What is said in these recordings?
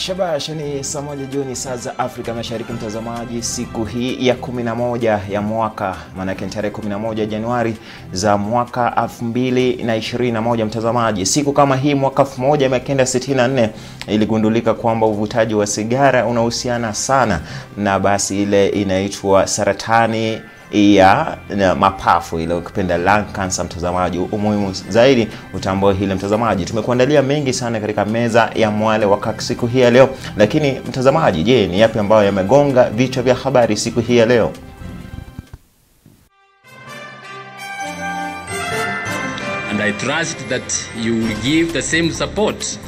Shabash ni saa moja jioni saa za Afrika Mashariki mtazamaji, siku hii ya 11 ya mwaka, maana yake tarehe 11 Januari za mwaka 2021 mtazamaji. Siku kama hii mwaka 1964 iligundulika kwamba uvutaji wa sigara unahusiana sana na basi ile inaitwa saratani ya mapafu, ile ukipenda lung cancer mtazamaji. Umuhimu zaidi utambue hili mtazamaji. Tumekuandalia mengi sana katika meza ya Mwale wa siku hii ya leo, lakini mtazamaji, je, ni yapi ambayo yamegonga vichwa vya habari siku hii ya leo? And I trust that you will give the same support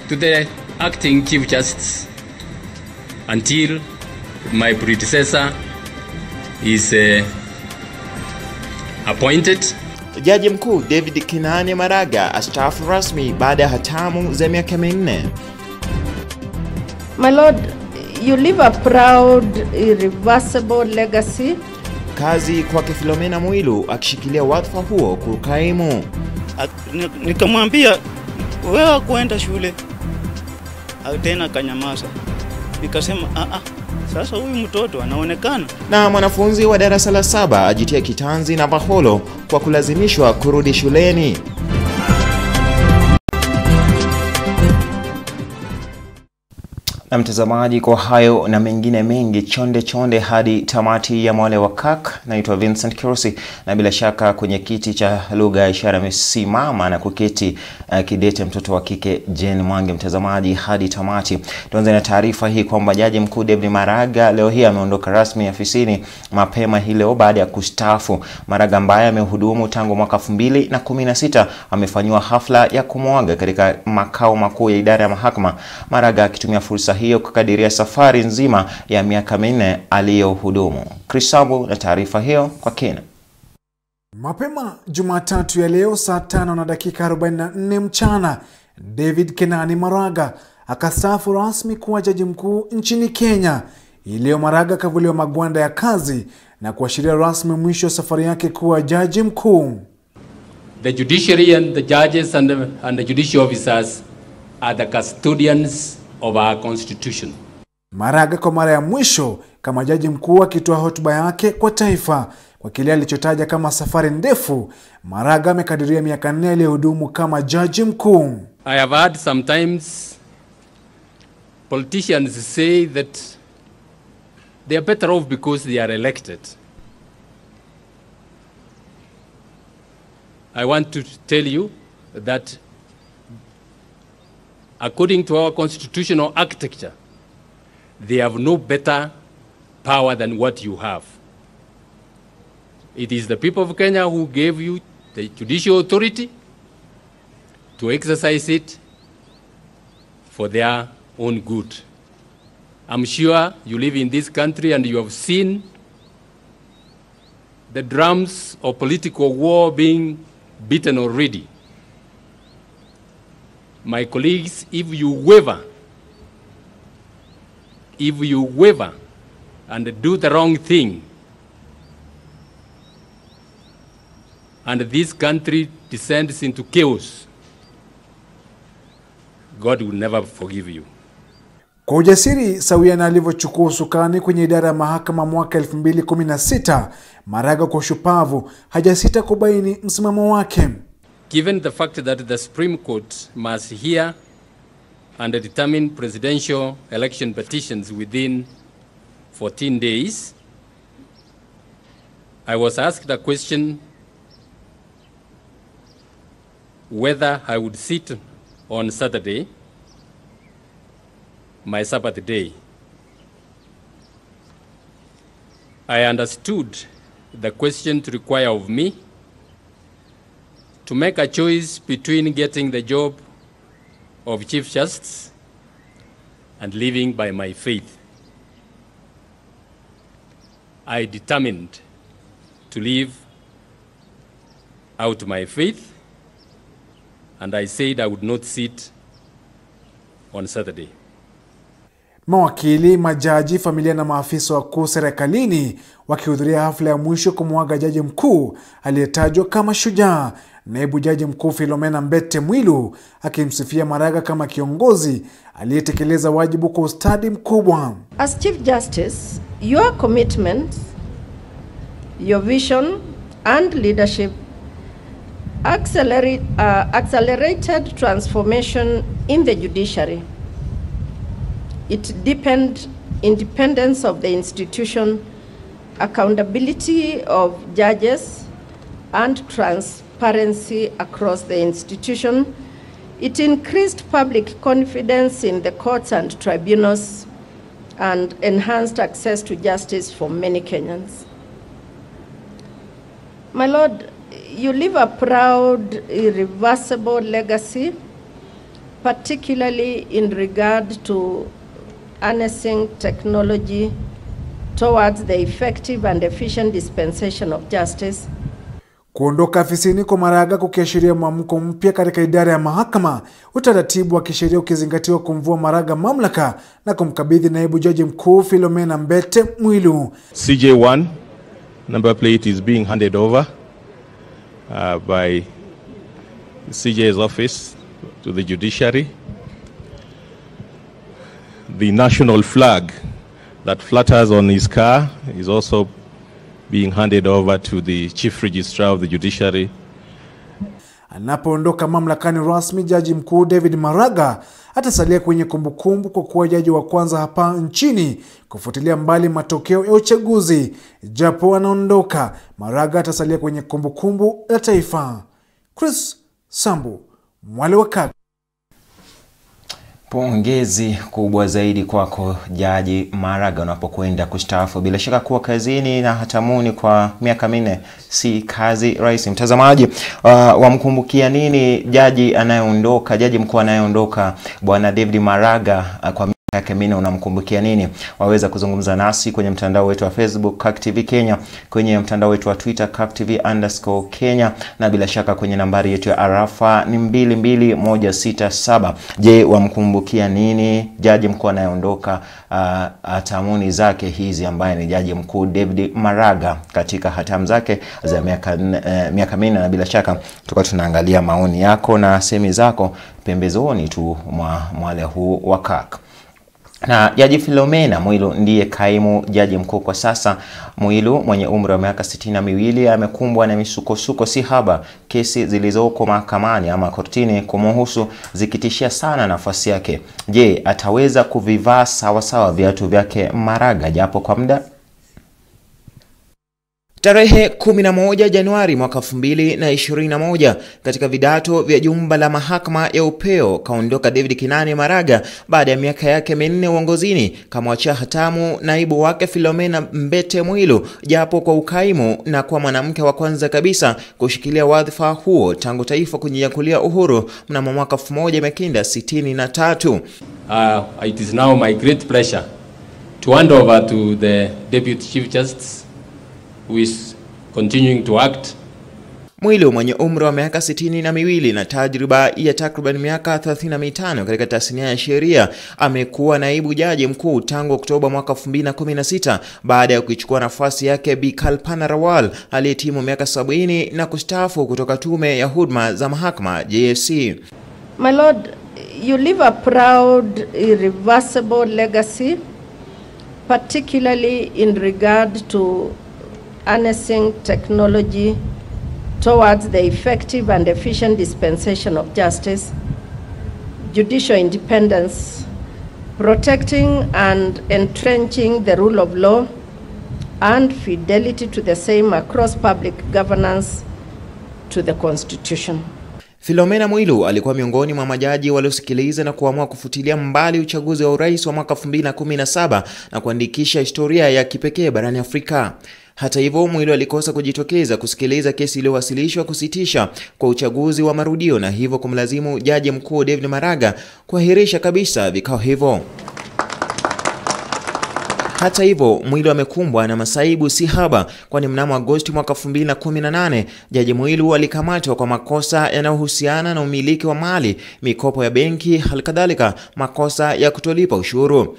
to the acting Chief Justice until my predecessor is appointed. Jaji mkuu David Kinani Maraga astaafu rasmi baada ya hatamu za miaka 4. My Lord, you leave a proud, irreversible legacy. Kazi kwa Philomena Mwilu akishikilia wadhifa huo kukaimu. Nikamwambia wewe kwenda shule, tena kanyamaza. Nikasema sasa huyu mtoto anaonekana. Na mwanafunzi wa darasa la 7 ajitia kitanzi na baholo kwa kulazimishwa kurudi shuleni. Na mtazamaji, kwa hayo na mengine mengi, chonde hadi tamati ya Mwale wa Kirk. Naitwa Vincent Kerosi, na bila shaka kwenye kiti cha lugha ya ishara amesimama na kuketi kidete mtoto wa kike Jane Mwangi mtazamaji hadi tamati. Tuanze na taarifa hii kwamba Jaji Mkuu David Maraga leo hii ameondoka rasmi afisini mapema hii leo baada ya kustaafu. Maraga ambaye amehudumu tangu mwaka 2016 amefanywa hafla ya kumwaga katika makao makuu ya idara ya mahakama. Maraga akitumia fursa hiyo kukadiria safari nzima ya miaka 4 aliyohudumu. Krisabu na taarifa hiyo kwa kina. Mapema Jumatatu ya leo saa 5:44 mchana, David Kinani Maraga akastaafu rasmi kuwa jaji mkuu nchini Kenya. Leo Maraga kavuliwa magwanda ya kazi na kuashiria rasmi mwisho safari yake kuwa jaji mkuu. The judiciary and the judges and the judicial officers are the custodians of our constitution. Maraga kwa mara ya mwisho kama jaji mkuu akitoa hotuba yake kwa taifa kwa kile alichotaja kama safari ndefu. Maraga amekadiria miaka 4 aliyohudumu kama jaji mkuu. I have heard sometimes politicians say that they are better off because they are elected. I want to tell you that according to our constitutional architecture, they have no better power than what you have. It is the people of Kenya who gave you the judicial authority to exercise it for their own good. I'm sure you live in this country and you have seen the drums of political war being beaten already. My colleagues, if you waver and do the wrong thing, and this country descends into chaos, God will never forgive you. Kwa ujasiri sawia na alivyochukua usukani kwenye idara ya mahakama mwaka 2016, Maraga kwa shupavu hajasita kubaini msimamo wake. Given the fact that the Supreme Court must hear and determine presidential election petitions within 14 days, I was asked a question whether I would sit on Saturday, my Sabbath day. I understood the question to require of me to make a choice between getting the job of Chief Justice and living by my faith. I determined to live out my faith, and I said I would not sit on Saturday. Mawakili, majaji, familia na maafisa wakuu serikalini wakihudhuria hafla ya mwisho kumwaga jaji mkuu aliyetajwa kama shujaa naibu jaji mkuu Philomena Mbete Mwilu akimsifia Maraga kama kiongozi aliyetekeleza wajibu kwa ustadi mkubwa. As Chief Justice, your commitment, your vision and leadership accelerated transformation in the judiciary. It deepened independence of the institution, accountability of judges, and transparency across the institution. It increased public confidence in the courts and tribunals and enhanced access to justice for many Kenyans. My Lord, you leave a proud, irreversible legacy, particularly in regard to harnessing technology towards the effective and efficient dispensation of justice. Kuondoka afisini kwa Maraga kukiashiria mwamko mpya katika idara ya mahakama, utaratibu wa kisheria ukizingatiwa kumvua Maraga mamlaka na kumkabidhi naibu jaji mkuu Philomena Mbete Mwilu. CJ1 number plate is being handed over by CJ's office to the judiciary. The national flag that flutters on his car is also being handed over to the Chief Registrar of the Judiciary. Anapoondoka mamlakani rasmi, jaji mkuu David Maraga atasalia kwenye kumbukumbu kwa kuwa jaji wa kwanza hapa nchini kufuatilia mbali matokeo ya uchaguzi. Japo anaondoka, Maraga atasalia kwenye kumbukumbu la taifa. Chris Sambu, Mwale wa Kirk. Pongezi kubwa zaidi kwako Jaji Maraga unapokwenda kustaafu. Bila shaka kuwa kazini na hatamuni kwa miaka 4 si kazi rahisi. Mtazamaji, wamkumbukia nini jaji anayeondoka, jaji mkuu anayeondoka Bwana David Maraga kwa miaka 4 unamkumbukia nini? Waweza kuzungumza nasi kwenye mtandao wetu wa Facebook Kirk TV Kenya, kwenye mtandao wetu wa Twitter Kirk TV_Kenya, na bila shaka kwenye nambari yetu ya arafa ni 22167. Je, wamkumbukia nini jaji mkuu anayeondoka hatamuni zake hizi ambaye ni jaji mkuu David Maraga katika hatamu zake za miaka 4? Na bila shaka tuko tunaangalia maoni yako na semi zako pembezoni tu mwa Mwale huu wa Kirk. Na Jaji Philomena Mwilu ndiye kaimu jaji mkuu kwa sasa. Mwilu mwenye umri wa miaka 62 amekumbwa na misukosuko si haba, kesi zilizoko mahakamani ama kortini kumhusu zikitishia sana nafasi yake. Je, ataweza kuvivaa sawa sawa viatu vyake Maraga japo kwa muda? Tarehe 11 Januari mwaka 2021 katika vidato vya jumba la mahakama ya upeo kaondoka David Kinani Maraga baada ya miaka yake 4 uongozini, kamwachia hatamu naibu wake Philomena Mbete Mwilu japo kwa ukaimu, na kwa mwanamke wa kwanza kabisa kushikilia wadhifa huo tangu taifa kujinyakulia uhuru mnamo mwaka 1963. It is now my great pleasure to hand over to the Deputy Chief Justice who is continuing to act. Mwilu mwenye umri wa miaka 62 na tajriba ya takriban miaka 35 katika tasnia ya sheria amekuwa naibu jaji mkuu tangu Oktoba mwaka 2016 baada ya kuchukua nafasi yake Bi Kalpana Rawal aliyetimu miaka 70 na kustaafu kutoka tume ya huduma za mahakama JSC. My Lord, you leave a proud, irreversible legacy, particularly in regard to harnessing technology towards the effective and efficient dispensation of justice, judicial independence, protecting and entrenching the rule of law, and fidelity to the same across public governance to the Constitution. Philomena Mwilu alikuwa miongoni mwa majaji waliosikiliza na kuamua kufutilia mbali uchaguzi wa urais wa mwaka 2017 na kuandikisha historia ya kipekee barani Afrika. Hata hivyo, Mwilu alikosa kujitokeza kusikiliza kesi iliyowasilishwa kusitisha kwa uchaguzi wa marudio, na hivyo kumlazimu jaji mkuu David Maraga kuahirisha kabisa vikao hivyo. Hata hivyo, Mwilu amekumbwa na masaibu si haba, kwani mnamo Agosti mwaka 2018 jaji Mwilu alikamatwa kwa makosa yanayohusiana na umiliki wa mali, mikopo ya benki, halikadhalika makosa ya kutolipa ushuru.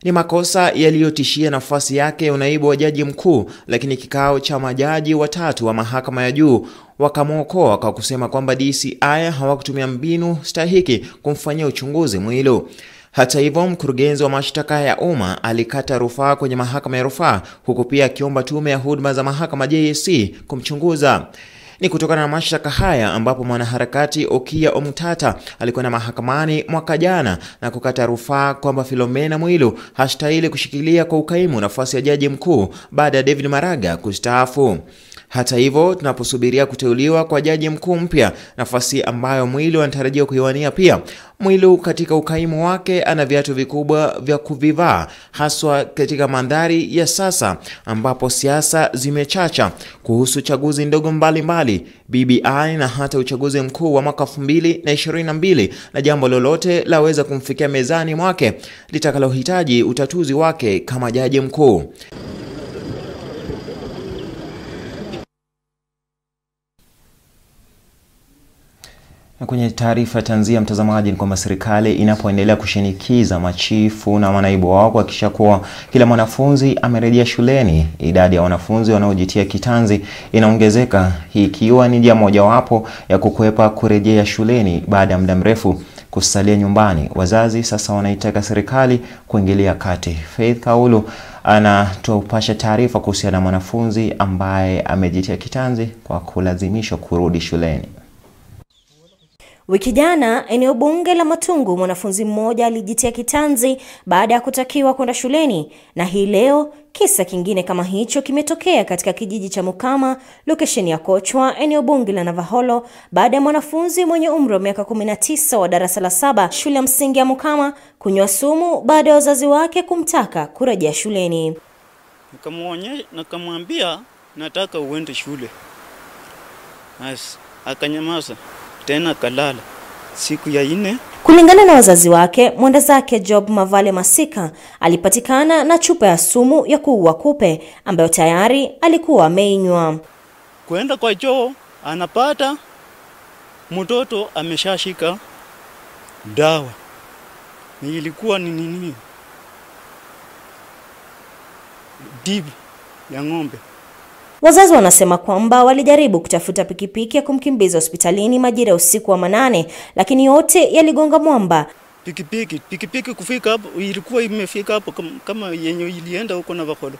Ni makosa yaliyotishia nafasi yake ya unaibu wa jaji mkuu, lakini kikao cha majaji watatu wa mahakama ya juu wakamwokoa kwa kusema kwamba DCI hawakutumia mbinu stahiki kumfanyia uchunguzi Mwilu. Hata hivyo, mkurugenzi wa mashtaka ya umma alikata rufaa kwenye mahakama ya rufaa, huku pia akiomba tume ya huduma za mahakama JSC kumchunguza. Ni kutokana na mashtaka haya ambapo mwanaharakati Okia Omtata alikuwa na mahakamani mwaka jana na kukata rufaa kwamba Philomena Mwilu hastahili kushikilia kwa ukaimu nafasi ya jaji mkuu baada ya David Maraga kustaafu. Hata hivyo, tunaposubiria kuteuliwa kwa jaji mkuu mpya, nafasi ambayo Mwilu anatarajia kuiwania pia, Mwilu katika ukaimu wake ana viatu vikubwa vya kuvivaa, haswa katika mandhari ya sasa ambapo siasa zimechacha kuhusu chaguzi ndogo mbalimbali, BBI na hata uchaguzi mkuu wa mwaka 2022, na jambo lolote laweza kumfikia mezani mwake litakalohitaji utatuzi wake kama jaji mkuu. Kwenye taarifa tanzia, mtazamaji, ni kwamba serikali inapoendelea kushinikiza machifu na manaibu wao kuhakikisha kuwa kila mwanafunzi amerejea shuleni, idadi ya wanafunzi wanaojitia kitanzi inaongezeka, hii ikiwa ni njia mojawapo ya kukwepa kurejea shuleni baada ya muda mrefu kusalia nyumbani. Wazazi sasa wanaitaka serikali kuingilia kati. Faith Kaulu anatupasha taarifa kuhusiana na mwanafunzi ambaye amejitia kitanzi kwa kulazimishwa kurudi shuleni. Wiki jana, eneo bunge la Matungu, mwanafunzi mmoja alijitia kitanzi baada ya kutakiwa kwenda shuleni, na hii leo kisa kingine kama hicho kimetokea katika kijiji cha Mukama, location ya Kochwa, eneo bunge la Navaholo, baada ya mwanafunzi mwenye umri wa miaka 19 wa darasa la 7 shule ya msingi ya Mukama kunywa sumu baada ya wazazi wake kumtaka kurejea shuleni. Nikamwambia nataka uende shule. Akanyamaza. Tena kalala. Siku ya 4, kulingana na wazazi wake, mwenda zake Job Mavale Masika alipatikana na chupa ya sumu ya kuua kupe ambayo tayari alikuwa ameinywa. Kwenda kwa choo anapata mtoto ameshashika dawa. Ilikuwa ni nini? Dibi ya ng'ombe. Wazazi wanasema kwamba walijaribu kutafuta pikipiki ya kumkimbiza hospitalini majira ya usiku wa manane, lakini yote yaligonga mwamba. Pikipiki kufika hapo, ilikuwa imefika hapo kama yenye ilienda huko na Navaholo,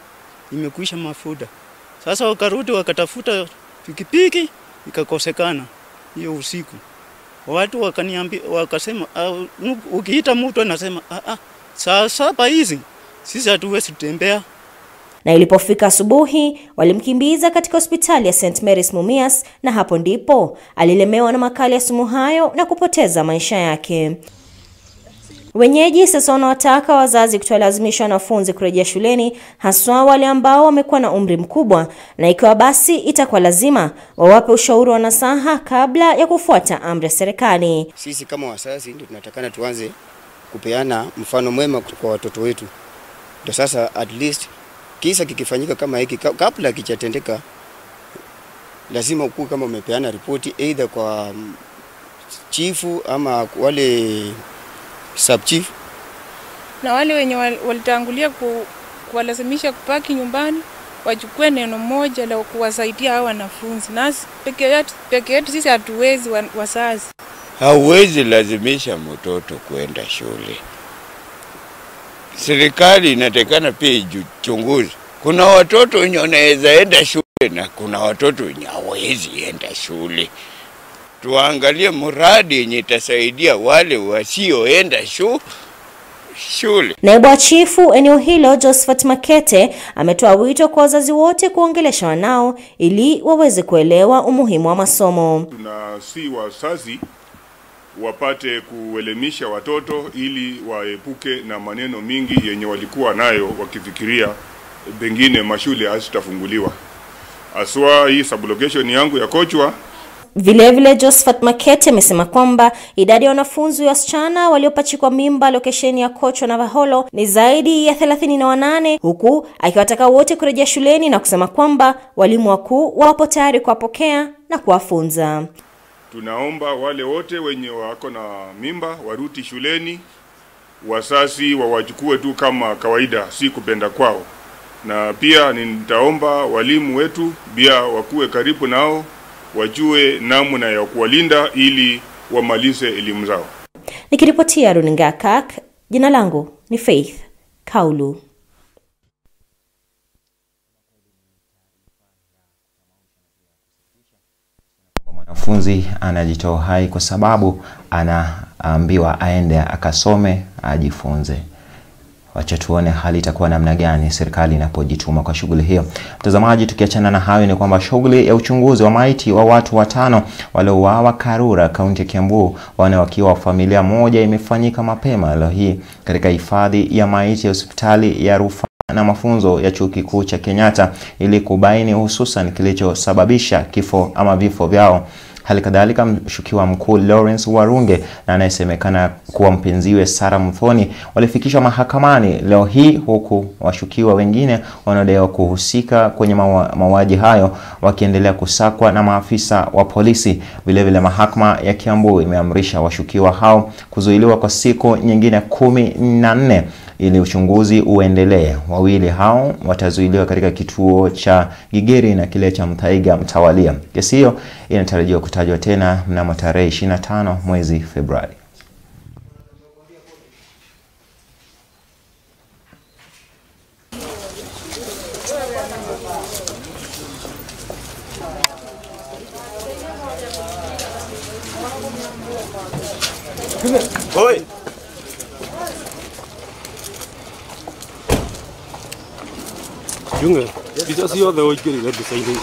imekuisha mafuta. Sasa wakarudi wakatafuta pikipiki, ikakosekana hiyo usiku. Watu wakaniambia, wakasema ukiita mtu anasema saa 7 hizi sisi hatuwezi kutembea. Na ilipofika asubuhi, walimkimbiza katika hospitali ya St. Mary's Mumias, na hapo ndipo alilemewa na makali ya sumu hayo na kupoteza maisha yake. Wenyeji sasa wanawataka wazazi kutolazimisha wanafunzi kurejea shuleni, haswa wale ambao wamekuwa na umri mkubwa, na ikiwa basi itakuwa lazima wawape ushauri wa nasaha kabla ya kufuata amri ya serikali. Sisi kama wazazi ndio tunatakana tuanze kupeana mfano mwema kwa watoto wetu. Ndio sasa at least kisa kikifanyika kama hiki kabla kichatendeka, lazima ukue kama umepeana ripoti either kwa chifu ama wale sub chief, na wale wenye walitangulia kuwalazimisha kupaki nyumbani wachukue neno moja la kuwasaidia hao wanafunzi. Nasi peke yetu sisi hatuwezi wazazi. Hauwezi lazimisha mtoto kwenda shule. Serikali inatakana pia ichunguze. Kuna watoto wenye wanaweza enda shule na kuna watoto wenye hawawezi enda shule. Tuangalie mradi yenye itasaidia wale wasioenda shule. Naibu wa chifu eneo hilo Josephat Makete ametoa wito kwa wazazi wote kuongelesha wanao ili waweze kuelewa umuhimu wa masomo. Tunasi wazazi wapate kuelimisha watoto ili waepuke na maneno mingi yenye walikuwa nayo wakifikiria pengine mashule hazitafunguliwa. Aswa hii sublocation yangu ya Kochwa. Vilevile Josephat Makete amesema kwamba idadi ya wanafunzi wasichana waliopachikwa mimba location ya Kochwa na Navaholo ni zaidi ya 38, huku akiwataka wote kurejea shuleni na kusema kwamba walimu wakuu wapo tayari kuwapokea na kuwafunza. Tunaomba wale wote wenye wako na mimba warudi shuleni wasasi wawachukue tu kama kawaida, si kupenda kwao. Na pia nitaomba walimu wetu pia wakuwe karibu nao, wajue namna ya kuwalinda ili wamalize elimu zao. Nikiripotia runinga Kirk, jina langu ni Faith Kaulu. Mwanafunzi anajitoa hai kwa sababu anaambiwa aende akasome, ajifunze. Wacha tuone hali itakuwa namna gani serikali inapojituma kwa shughuli hiyo. Mtazamaji, tukiachana na hayo ni kwamba shughuli ya uchunguzi wa maiti wa watu 5 waliouawa Karura, kaunti ya Kiambu, wakiwa familia moja, imefanyika mapema leo hii katika hifadhi ya maiti ya hospitali ya rufaa na mafunzo ya chuo kikuu cha Kenyatta ili kubaini hususan kilichosababisha kifo ama vifo vyao. Hali kadhalika mshukiwa mkuu Lawrence Warunge na anayesemekana kuwa mpenziwe Sara Muthoni walifikishwa mahakamani leo hii, huku washukiwa wengine wanaodaiwa kuhusika kwenye mauaji hayo wakiendelea kusakwa na maafisa wa polisi. Vile vile mahakama ya Kiambu imeamrisha washukiwa hao kuzuiliwa kwa siku nyingine 14 ili uchunguzi uendelee. Wawili hao watazuiliwa katika kituo cha Gigiri na kile cha Mthaiga mtawalia. Kesi hiyo inatarajiwa kutajwa tena mnamo tarehe 25 mwezi Februari. Oi. Junge, bisa sio the oikeri beside.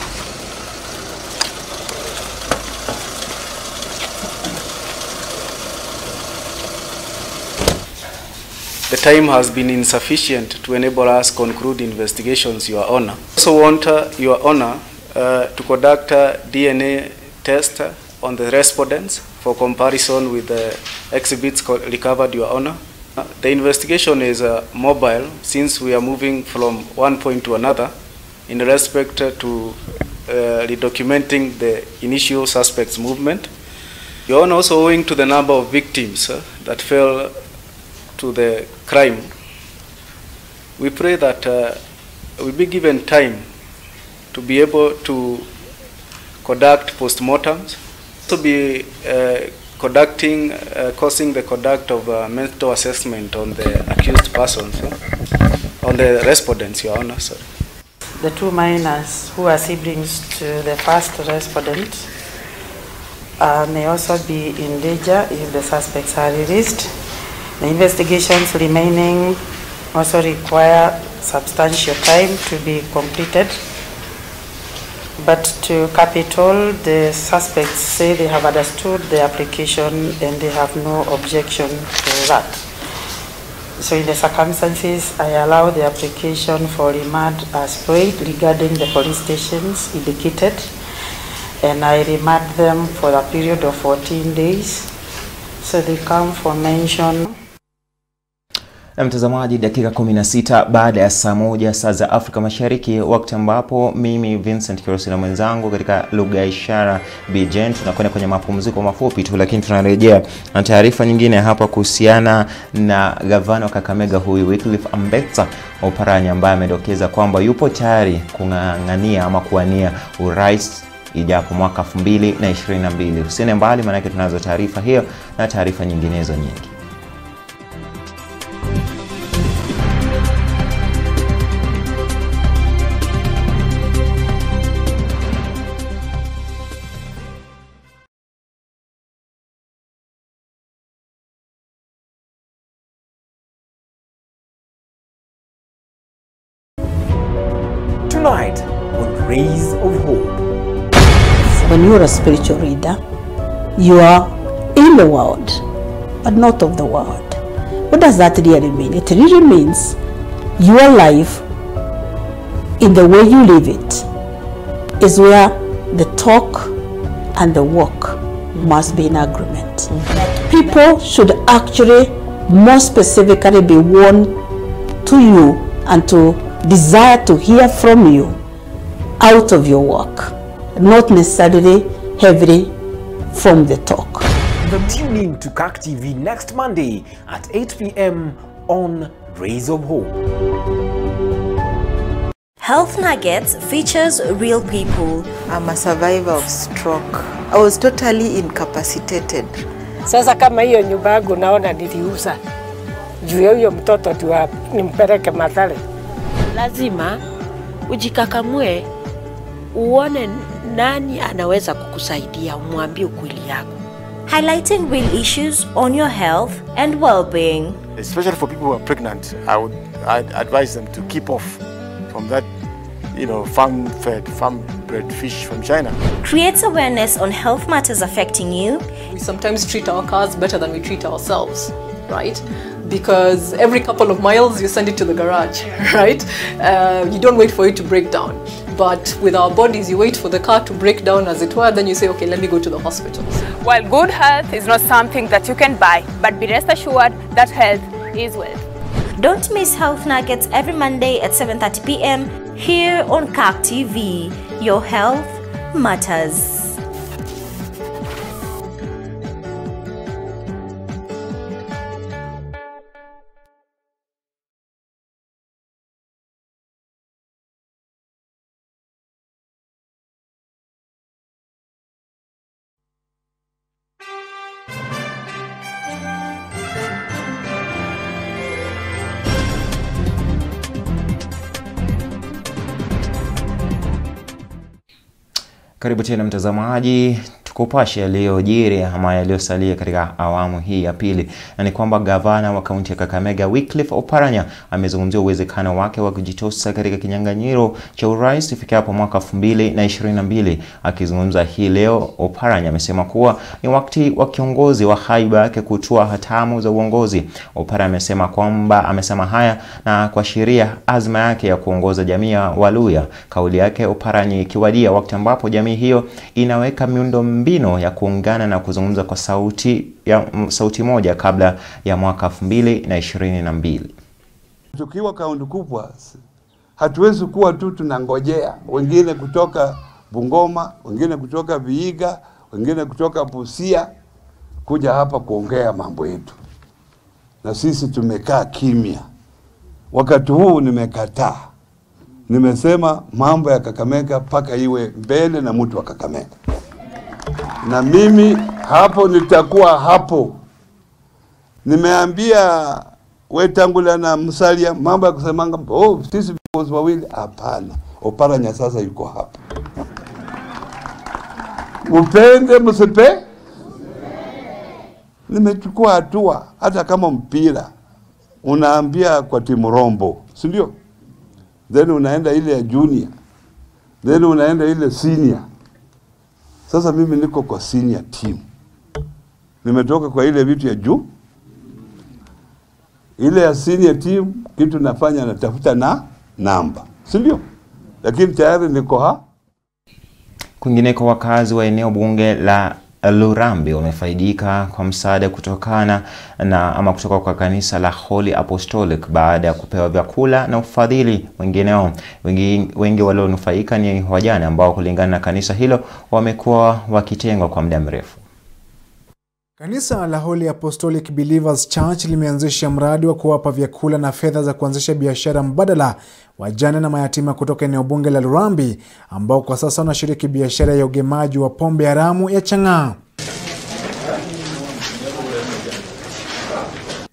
The time has been insufficient to enable us conclude investigations, Your Honor. I also want Your Honor to conduct a DNA test on the respondents for comparison with the exhibits recovered, Your Honor. The investigation is mobile since we are moving from one point to another in respect to redocumenting the initial suspect's movement. Your Honor, also owing to the number of victims that fell to the crime, we pray that we be given time to be able to conduct postmortems, to be causing the conduct of mental assessment on the accused persons, on the respondents, Your Honor. Sorry. The 2 minors who are siblings to the first respondent may also be in danger if the suspects are released. The investigations remaining also require substantial time to be completed. But to cap it all, the suspects say they have understood the application and they have no objection to that. So in the circumstances, I allow the application for remand as paid regarding the police stations indicated, and I remand them for a period of 14 days. So they come for mention. Na mtazamaji, dakika 16 baada ya saa 1 saa za Afrika Mashariki, wakati ambapo mimi Vincent Kerosi na mwenzangu katika lugha ya ishara Vincent tunakwenda kwenye mapumziko mafupi tu, lakini tunarejea na taarifa nyingine hapa kuhusiana na gavana wa Kakamega huyu Wycliffe Ambetsa Oparanya, ambaye amedokeza kwamba yupo tayari kung'ang'ania ama kuwania urais ijapo mwaka 2022. Usiende mbali, maana yake tunazo taarifa hiyo na taarifa nyinginezo nyingi. Tonight on Rays of Hope. When you're a spiritual reader, you are in the world, but not of the world. What does that really mean? It really means your life, in the way you live it, is where the talk and the walk must be in agreement. People should actually more specifically be warned to you and to desire to hear from you out of your work, not necessarily heavily from the talk. Tune in to Kirk TV next Monday at 8 p.m. on Rays of Hope. Health Nuggets features real people. I'm a survivor of stroke. I was totally incapacitated. Sasa kama hiyo nyumba yangu naona niliuza. Juu ya huyo mtoto tu nimpeleke Mathare. Lazima ujikakamue uone nani anaweza kukusaidia, umwambie ukweli yako. Highlighting real issues on your health and well-being. Especially for people who are pregnant, I'd advise them to keep off from that, farm-fed, farm-bred fish from China. Creates awareness on health matters affecting you. We sometimes treat our cars better than we treat ourselves, right? Because every couple of miles you send it to the garage, right? You don't wait for it to break down. But with our bodies, you wait for the car to break down, as it were, then you say, okay, let me go to the hospital. While good health is not something that you can buy, but be rest assured that health is wealth. Don't miss Health Nuggets every Monday at 7:30 p.m. here on Kirk TV. Your health matters. Karibu tena mtazamaji, tukupashe yaliyojiri ama yaliyosalia katika awamu hii ya pili. Na ni kwamba gavana wa kaunti ya Kakamega Wycliffe Oparanya amezungumzia uwezekano wake wa kujitosa katika kinyang'anyiro cha urais ifikapo mwaka 2022. Akizungumza hii leo, Oparanya amesema kuwa ni wakati wa kiongozi wa haiba yake kutoa hatamu za uongozi. Oparanya amesema haya na kuashiria azma yake ya kuongoza jamii ya Waluya. Kauli yake Oparanya ikiwadia wakati ambapo jamii hiyo inaweka miundo mbinu ya kuungana na kuzungumza kwa sauti moja kabla ya mwaka 2022. Tukiwa kaunti kubwa, hatuwezi kuwa tu tunangojea wengine kutoka Bungoma, wengine kutoka Vihiga, wengine kutoka Busia kuja hapa kuongea mambo yetu. Na sisi tumekaa kimya. Wakati huu nimekataa. Nimesema mambo ya Kakamega paka iwe mbele na mtu wa Kakamega. Na mimi hapo nitakuwa hapo. Nimeambia Wetangula na Musalia mambo ya kusemanga sisi viongozi wawili, hapana. Oparanya sasa yuko hapa. Mpende msipe. Nimechukua hatua hata kama mpira unaambia kwa timu rombo, si ndio? Then unaenda ile ya junior. Then unaenda ile senior. Sasa mimi niko kwa senior team. Nimetoka kwa ile vitu ya juu. Ile ya senior team kitu nafanya natafuta na namba. Si ndio? Lakini tayari niko ha. Kwingineko, wakazi wa eneo bunge la Lurambi wamefaidika kwa msaada kutoka kwa kanisa la Holy Apostolic baada ya kupewa vyakula na ufadhili wengineo. Wengi walionufaika ni wajane ambao kulingana na kanisa hilo wamekuwa wakitengwa kwa muda mrefu. Kanisa la Holy Apostolic Believers Church limeanzisha mradi wa kuwapa vyakula na fedha za kuanzisha biashara mbadala wajane na mayatima kutoka eneo bunge la Lurambi ambao kwa sasa wanashiriki biashara ya ugemaji wa pombe haramu ya chang'aa.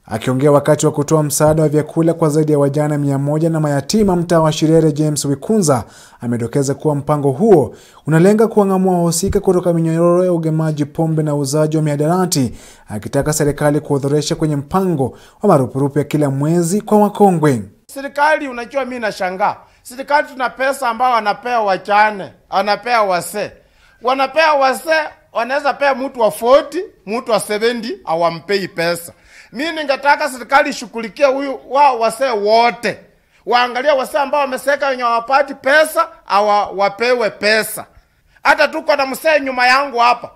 Akiongea wakati wa kutoa msaada wa vyakula kwa zaidi ya wajane 100 na mayatima, mtaa wa Shirere James Wikunza amedokeza kuwa mpango huo unalenga kuang'amua wahusika kutoka minyororo ya ugemaji pombe na uzaji wa mihadarati, akitaka serikali kuhudhurisha kwenye mpango wa marupurupu ya kila mwezi kwa wakongwe. Serikali, unajua mimi nashangaa. Serikali tuna pesa ambao wanapea wajane, wanapea wase. Wanapea wase, wanaweza pea mtu wa 40, mtu wa 70 hawampei pesa. Mimi ningetaka serikali ishughulikie wase wote. Waangalia wase ambao wameseka wenye hawapati pesa, wapewe pesa. Hata tuko na msee nyuma yangu hapa.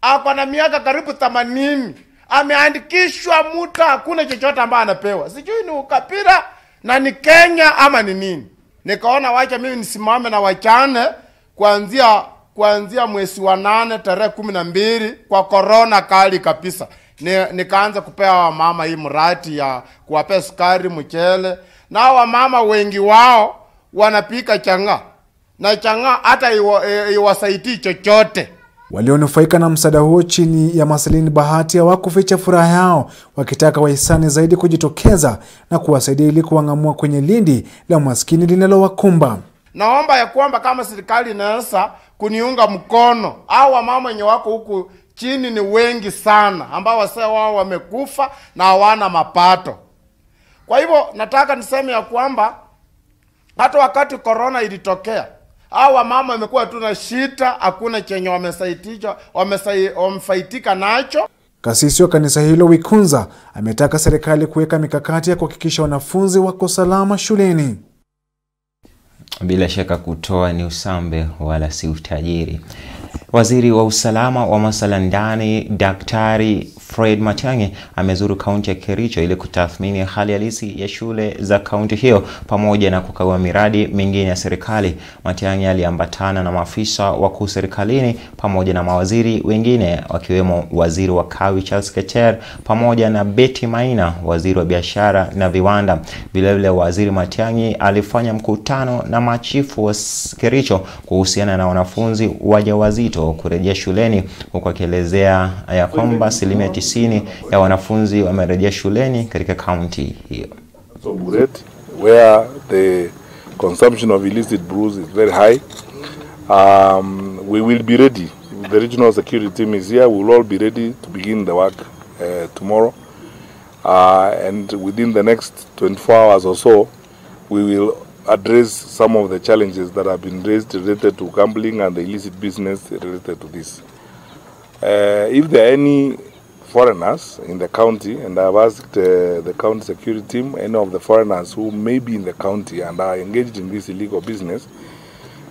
Ako na miaka karibu 80. Ameandikishwa mtu hakuna chochote ambaye anapewa. Sijui ni ukapira na ni Kenya ama ni nini. Nikaona wacha mimi nisimame na wachane kuanzia kuanzia mwezi wa 8 tarehe 12 kwa corona kali kabisa. Nikaanza kupea wamama hii mradi ya kuwapea sukari, mchele. Na wamama wengi wao wanapika changa. Na changa hata iwasaidii chochote. Walionufaika na msaada huo chini ya Maselini Bahati hawakuficha furaha yao, wakitaka wahisani zaidi kujitokeza na kuwasaidia ili kuwang'amua kwenye lindi la umaskini linalowakumba. Naomba ya kwamba kama serikali inaweza kuniunga mkono, au wamama wenye wako huku chini ni wengi sana ambao wase wao wamekufa na hawana mapato. Kwa hivyo nataka niseme ya kwamba hata wakati corona ilitokea, hao wamama wamekuwa tu na shida, hakuna chenye wamefaitika nacho. Kasisi wa kanisa hilo Wikunza ametaka serikali kuweka mikakati ya kuhakikisha wanafunzi wako salama shuleni. Bila shaka kutoa ni usambe wala si utajiri. Waziri wa usalama wa masuala ndani Daktari Fred Matiang'i amezuru kaunti ya Kericho ili kutathmini hali halisi ya shule za kaunti hiyo pamoja na kukagua miradi mingine ya serikali. Matiang'i aliambatana na maafisa wakuu serikalini pamoja na mawaziri wengine wakiwemo waziri wa kawi Charles Keter pamoja na Betty Maina, waziri wa biashara na viwanda. Vilevile waziri Matiang'i alifanya mkutano na machifu wa Kericho kuhusiana na wanafunzi wajawazito kurejea shuleni, huku akielezea ya kwamba 90% ya wanafunzi wamerejea shuleni katika kaunti hiyo. So Buret, where the consumption of illicit brews is very high, we will be ready. The regional security team is here. We will all be ready to begin the work tomorrow, and within the next 24 hours or so, we will address some of the challenges that have been raised related to gambling and the illicit business related to this. If there are any foreigners in the county, and I have asked the county security team, any of the foreigners who may be in the county and are engaged in this illegal business,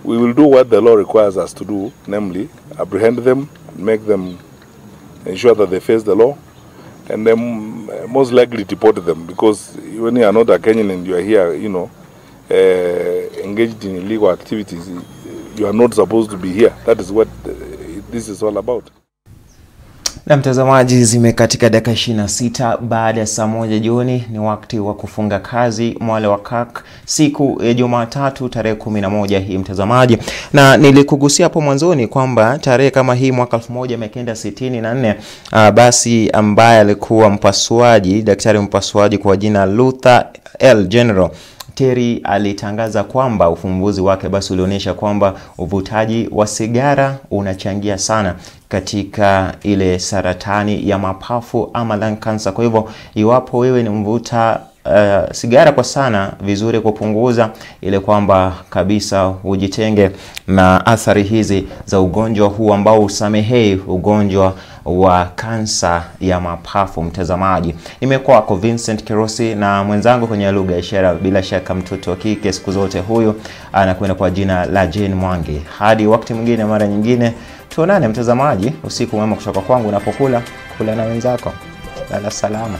we will do what the law requires us to do, namely apprehend them, make them ensure that they face the law, and then most likely deport them, because when you are not a Kenyan and you are here, you know, engaged in illegal activities, you are not supposed to be here. That is what this is all about. Na mtazamaji, zimekatika dakika 26 baada ya saa 1 jioni. Ni wakati wa kufunga kazi Mwale wa Kirk siku ya Jumatatu tarehe 11 hii mtazamaji. Na nilikugusia hapo mwanzoni kwamba tarehe kama hii mwaka 1964 basi ambaye alikuwa mpasuaji, daktari mpasuaji kwa jina Luther L. General Terry alitangaza kwamba ufumbuzi wake basi ulionyesha kwamba uvutaji wa sigara unachangia sana katika ile saratani ya mapafu ama lung cancer. Kwa hivyo iwapo wewe ni mvuta sigara kwa sana, vizuri kupunguza ile kwamba kabisa ujitenge na athari hizi za ugonjwa huu ambao usamehei, ugonjwa wa kansa ya mapafu mtazamaji. Nimekuwa kwa Vincent Kerosi na mwenzangu kwenye lugha ya ishara, bila shaka mtoto wa kike siku zote huyu anakwenda kwa jina la Jane Mwangi. Hadi wakati mwingine, mara nyingine tuonane mtazamaji. Usiku mwema kutoka kwangu, unapokula kula na wenzako. Lala salama.